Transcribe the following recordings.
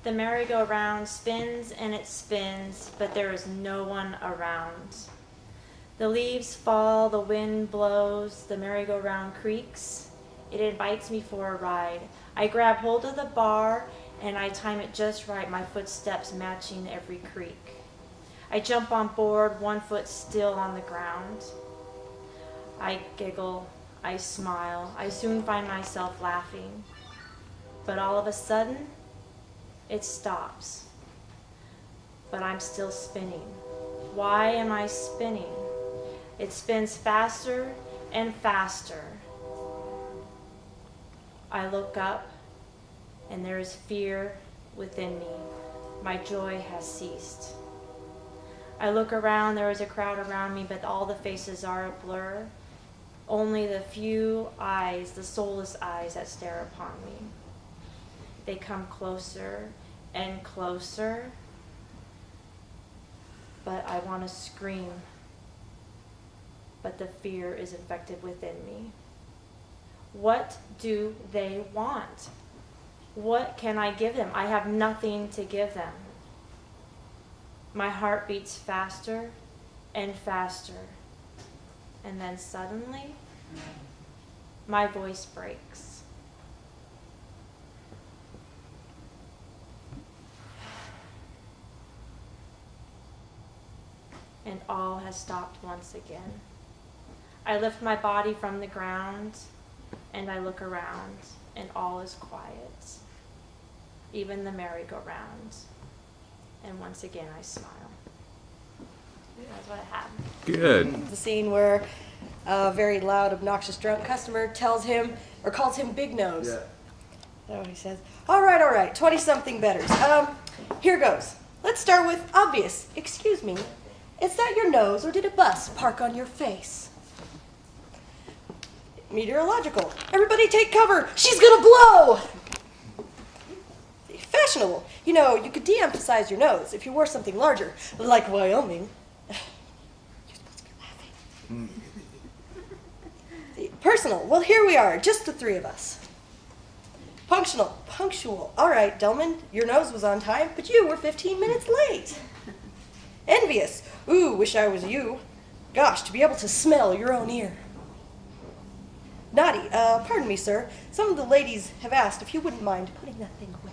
The merry-go-round spins and it spins, but there is no one around. The leaves fall, the wind blows, the merry-go-round creaks. It invites me for a ride. I grab hold of the bar and I time it just right, my footsteps matching every creak. I jump on board, one foot still on the ground. I giggle, I smile, I soon find myself laughing. But all of a sudden, it stops. But I'm still spinning. Why am I spinning? It spins faster and faster. I look up and there is fear within me. My joy has ceased. I look around, there is a crowd around me, but all the faces are a blur. Only the few eyes, the soulless eyes that stare upon me. They come closer and closer, but I want to scream, but the fear is infected within me. What do they want? What can I give them? I have nothing to give them. My heart beats faster and faster, and then suddenly, my voice breaks. And all has stopped once again. I lift my body from the ground and I look around and all is quiet, even the merry-go-round. And once again I smile. That's what I have. Good. The scene where a very loud, obnoxious, drunk customer tells him or calls him Big Nose. Yeah. That's what he says. All right, 20-something betters. Here goes. Let's start with obvious. Excuse me, is that your nose or did a bus park on your face? Meteorological. Everybody take cover. She's gonna blow. Fashionable. You know, you could de-emphasize your nose if you wore something larger, like Wyoming. You're supposed to be laughing. Personal. Well, here we are, just the three of us. Punctual. All right, Delman, your nose was on time, but you were 15 minutes late. Envious. Ooh, wish I was you. Gosh, to be able to smell your own ear. Naughty. Pardon me, sir. Some of the ladies have asked if you wouldn't mind putting that thing away.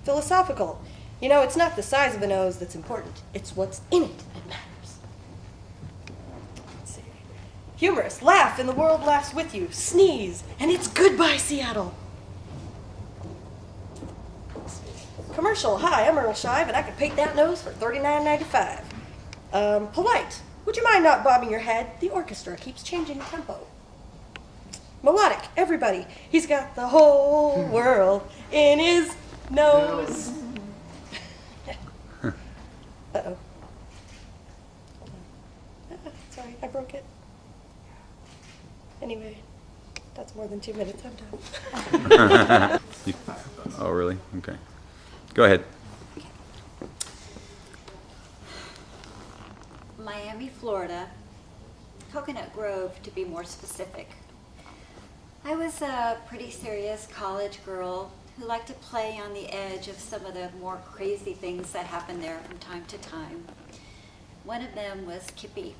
Philosophical. You know, it's not the size of the nose that's important. It's what's in it that matters. Let's see. Humorous. Laugh and the world laughs with you. Sneeze and it's goodbye, Seattle. Commercial. Hi, I'm Earl Shive and I could paint that nose for $39.95. Polite. Would you mind not bobbing your head? The orchestra keeps changing tempo. Melodic. Everybody. He's got the whole world in his nose. Uh-oh. Hold on. Sorry, I broke it. Anyway, that's more than 2 minutes. I'm done. Oh, really? Okay. Go ahead. Miami, Florida, Coconut Grove to be more specific. I was a pretty serious college girl who liked to play on the edge of some of the more crazy things that happened there from time to time. One of them was Kippy.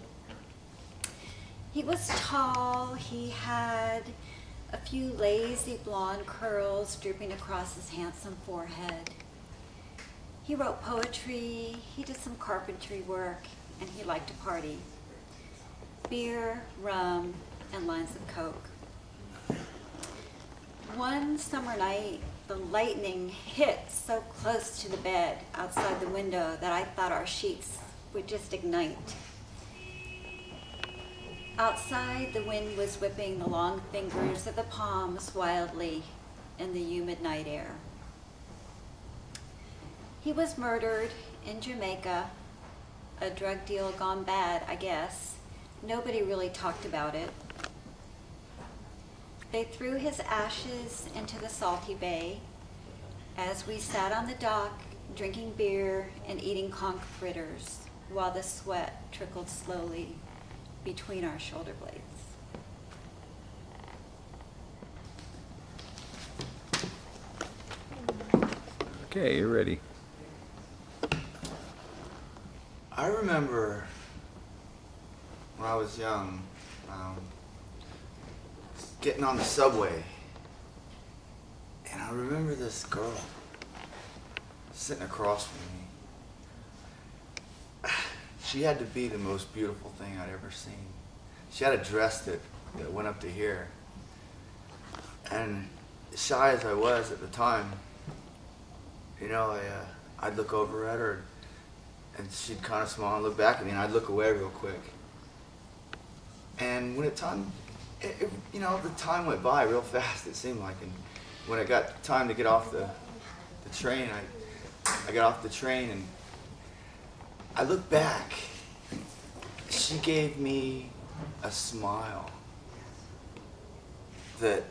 He was tall, he had a few lazy blonde curls drooping across his handsome forehead. He wrote poetry, he did some carpentry work, and he liked to party. Beer, rum, and lines of Coke. One summer night, the lightning hit so close to the bed outside the window that I thought our sheets would just ignite. Outside, the wind was whipping the long fingers of the palms wildly in the humid night air. He was murdered in Jamaica, a drug deal gone bad, I guess. Nobody really talked about it. They threw his ashes into the salty bay as we sat on the dock drinking beer and eating conch fritters while the sweat trickled slowly between our shoulder blades. Okay, you're ready. I remember when I was young, getting on the subway, and I remember this girl sitting across from me. She had to be the most beautiful thing I'd ever seen. She had a dress that went up to here. And shy as I was at the time, you know, I'd look over at her and she'd kind of smile and look back at me, and I'd look away real quick. And when you know, the time went by real fast, it seemed like. And when it got time to get off the train, I got off the train and I looked back. She gave me a smile that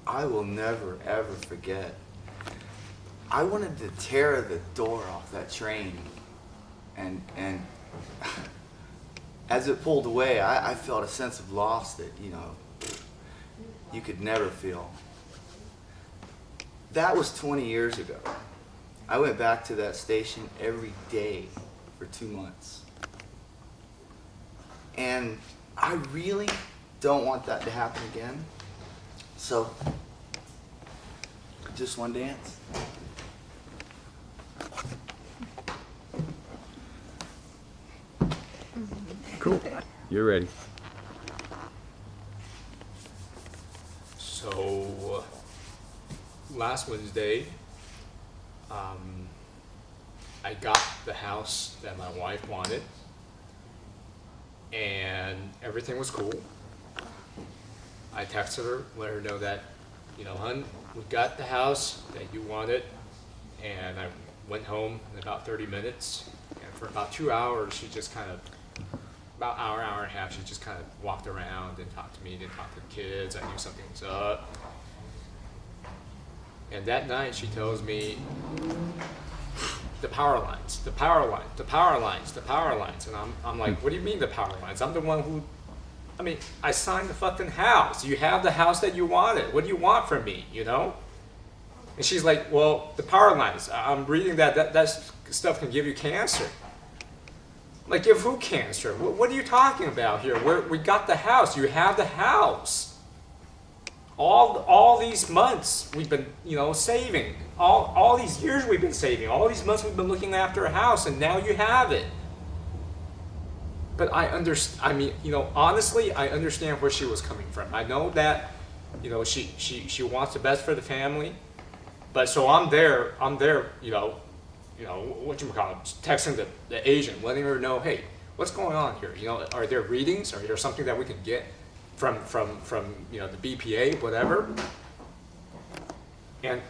I will never, ever forget. I wanted to tear the door off that train, and as it pulled away, I felt a sense of loss that, you know, you could never feel. That was 20 years ago. I went back to that station every day for 2 months. And I really don't want that to happen again. So, just one dance. Cool. You're ready. So, last Wednesday, I got the house that my wife wanted, and everything was cool. I texted her, let her know that, you know, hun, we got the house that you wanted, and I went home in about 30 minutes, and for about 2 hours, she just kind of, about hour and a half, she just kind of walked around and talked to me, didn't talk to the kids. I knew something was up. And that night she tells me, the power lines, the power lines, the power lines, the power lines. And I'm like, what do you mean the power lines? I'm the one who, I mean, I signed the fucking house. You have the house that you wanted. What do you want from me, you know? And she's like, well, the power lines, I'm reading that stuff can give you cancer. Like, give who cancer? What are you talking about here? We got the house. You have the house. All these months we've been, you know, saving. All these years we've been saving. All these months we've been looking after a house, and now you have it. But I mean, you know, honestly, I understand where she was coming from. I know that, you know, she wants the best for the family. But so I'm there, you know, whatchamacallit, texting the agent, letting her know, hey, what's going on here? You know, are there readings? Are there something that we can get from you know, the BPA, whatever? And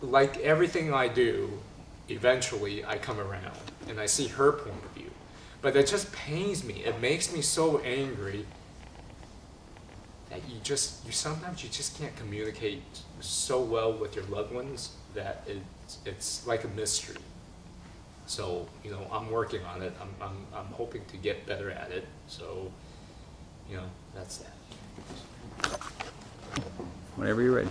like everything I do, eventually I come around and I see her point of view. But it just pains me. It makes me so angry that you sometimes you just can't communicate so well with your loved ones that it's like a mystery. So, you know, I'm working on it. I'm hoping to get better at it. So, you know, that's that. Whenever you're ready.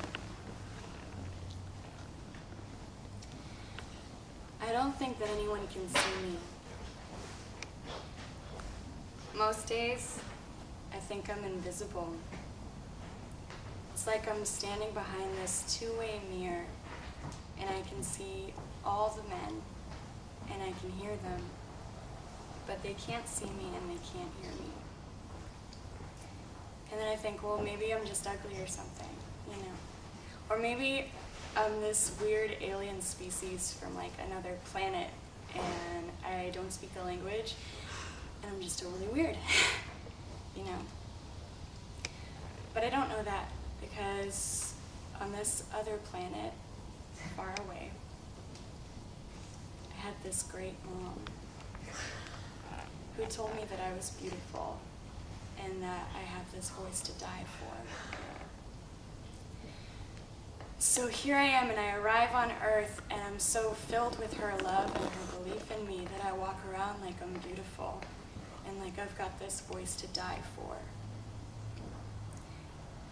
I don't think that anyone can see me. Most days, I think I'm invisible. It's like I'm standing behind this two-way mirror, and I can see all the men, and I can hear them, but they can't see me and they can't hear me. And then I think, well, maybe I'm just ugly or something, you know. Or maybe I'm this weird alien species from like another planet, and I don't speak the language, and I'm just totally weird, you know. But I don't know that, because on this other planet, far away, I had this great mom who told me that I was beautiful and that I have this voice to die for. So here I am, and I arrive on Earth, and I'm so filled with her love and her belief in me that I walk around like I'm beautiful and like I've got this voice to die for.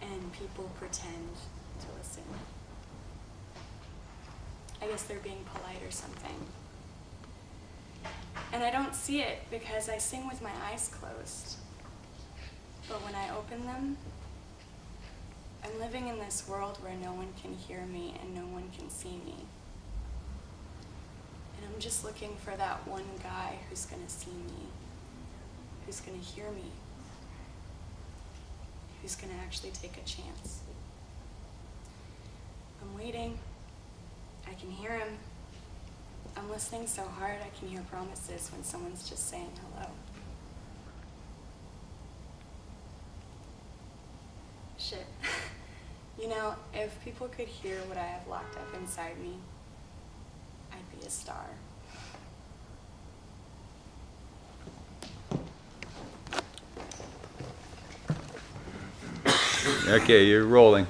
And people pretend to listen. I guess they're being polite or something. And I don't see it because I sing with my eyes closed. But when I open them, I'm living in this world where no one can hear me and no one can see me. And I'm just looking for that one guy who's gonna see me, who's gonna hear me, who's gonna actually take a chance. I'm waiting. I can hear him. I'm listening so hard I can hear promises when someone's just saying hello. Shit. You know, if people could hear what I have locked up inside me, I'd be a star. Okay, you're rolling.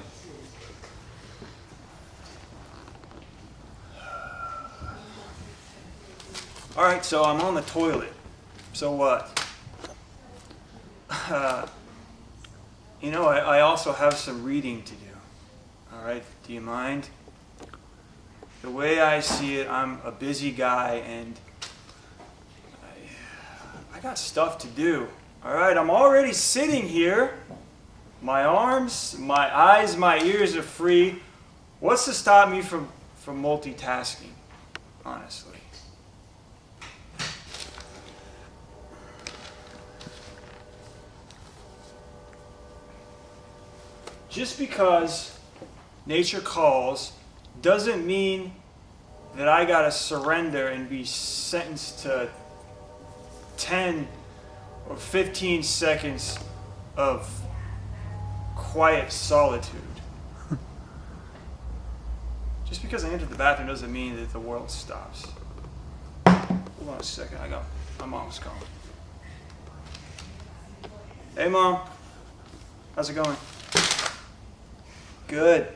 All right, so I'm on the toilet. So what? You know, I also have some reading to do. All right, do you mind? The way I see it, I'm a busy guy and I got stuff to do. All right, I'm already sitting here. My arms, my eyes, my ears are free. What's to stop me from multitasking, honestly? Just because nature calls doesn't mean that I gotta surrender and be sentenced to 10 or 15 seconds of quiet solitude. Just because I entered the bathroom doesn't mean that the world stops. Hold on a second, my mom's calling. Hey Mom, how's it going? Good.